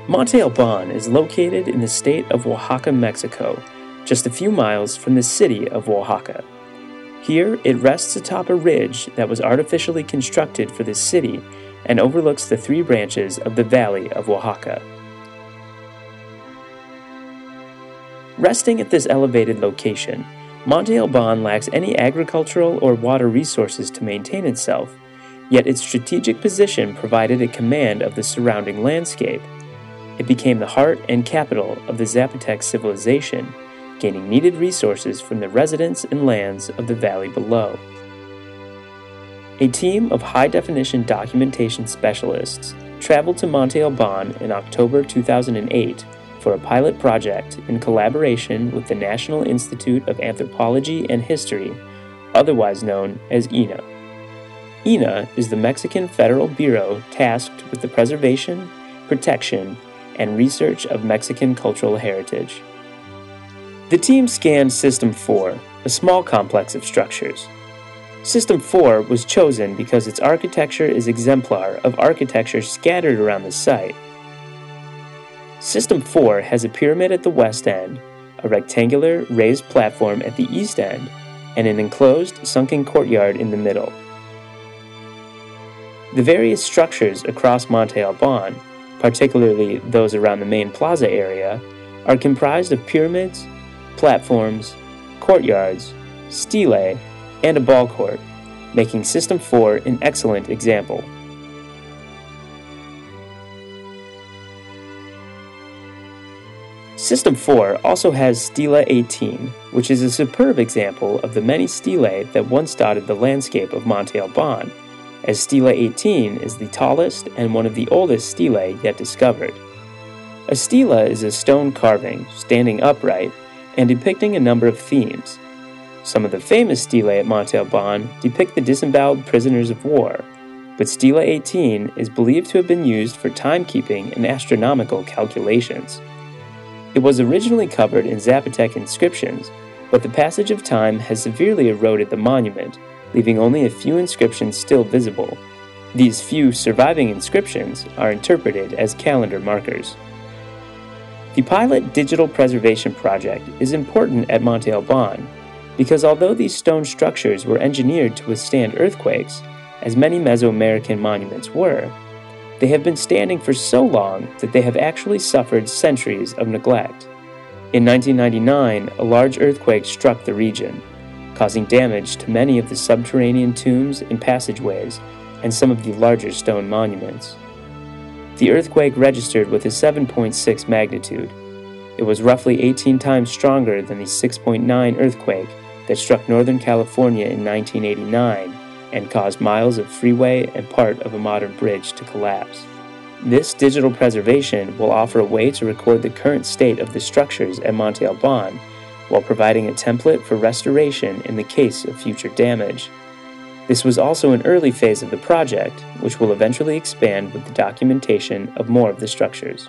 Monte Albán is located in the state of Oaxaca, Mexico, just a few miles from the city of Oaxaca. Here, it rests atop a ridge that was artificially constructed for this city and overlooks the three branches of the Valley of Oaxaca. Resting at this elevated location, Monte Albán lacks any agricultural or water resources to maintain itself, yet its strategic position provided a command of the surrounding landscape. It became the heart and capital of the Zapotec civilization, gaining needed resources from the residents and lands of the valley below. A team of high-definition documentation specialists traveled to Monte Albán in October 2008 for a pilot project in collaboration with the National Institute of Anthropology and History, otherwise known as INAH. INAH is the Mexican federal bureau tasked with the preservation, protection, and research of Mexican cultural heritage. The team scanned System 4, a small complex of structures. System 4 was chosen because its architecture is exemplar of architecture scattered around the site. System 4 has a pyramid at the west end, a rectangular raised platform at the east end, and an enclosed sunken courtyard in the middle. The various structures across Monte Albán, particularly those around the main plaza area, are comprised of pyramids, platforms, courtyards, stelae, and a ball court, making System 4 an excellent example. System 4 also has Stela 18, which is a superb example of the many stelae that once dotted the landscape of Monte Albán, as Stela 18 is the tallest and one of the oldest stelae yet discovered. A stela is a stone carving, standing upright, and depicting a number of themes. Some of the famous stelae at Monte Albán depict the disemboweled prisoners of war, but Stela 18 is believed to have been used for timekeeping and astronomical calculations. It was originally covered in Zapotec inscriptions, but the passage of time has severely eroded the monument, leaving only a few inscriptions still visible. These few surviving inscriptions are interpreted as calendar markers. The pilot digital preservation project is important at Monte Albán because although these stone structures were engineered to withstand earthquakes, as many Mesoamerican monuments were, they have been standing for so long that they have actually suffered centuries of neglect. In 1999, a large earthquake struck the region, causing damage to many of the subterranean tombs and passageways and some of the larger stone monuments. The earthquake registered with a 7.6 magnitude. It was roughly 18 times stronger than the 6.9 earthquake that struck Northern California in 1989 and caused miles of freeway and part of a modern bridge to collapse. This digital preservation will offer a way to record the current state of the structures at Monte Albán, while providing a template for restoration in the case of future damage. This was also an early phase of the project, which will eventually expand with the documentation of more of the structures.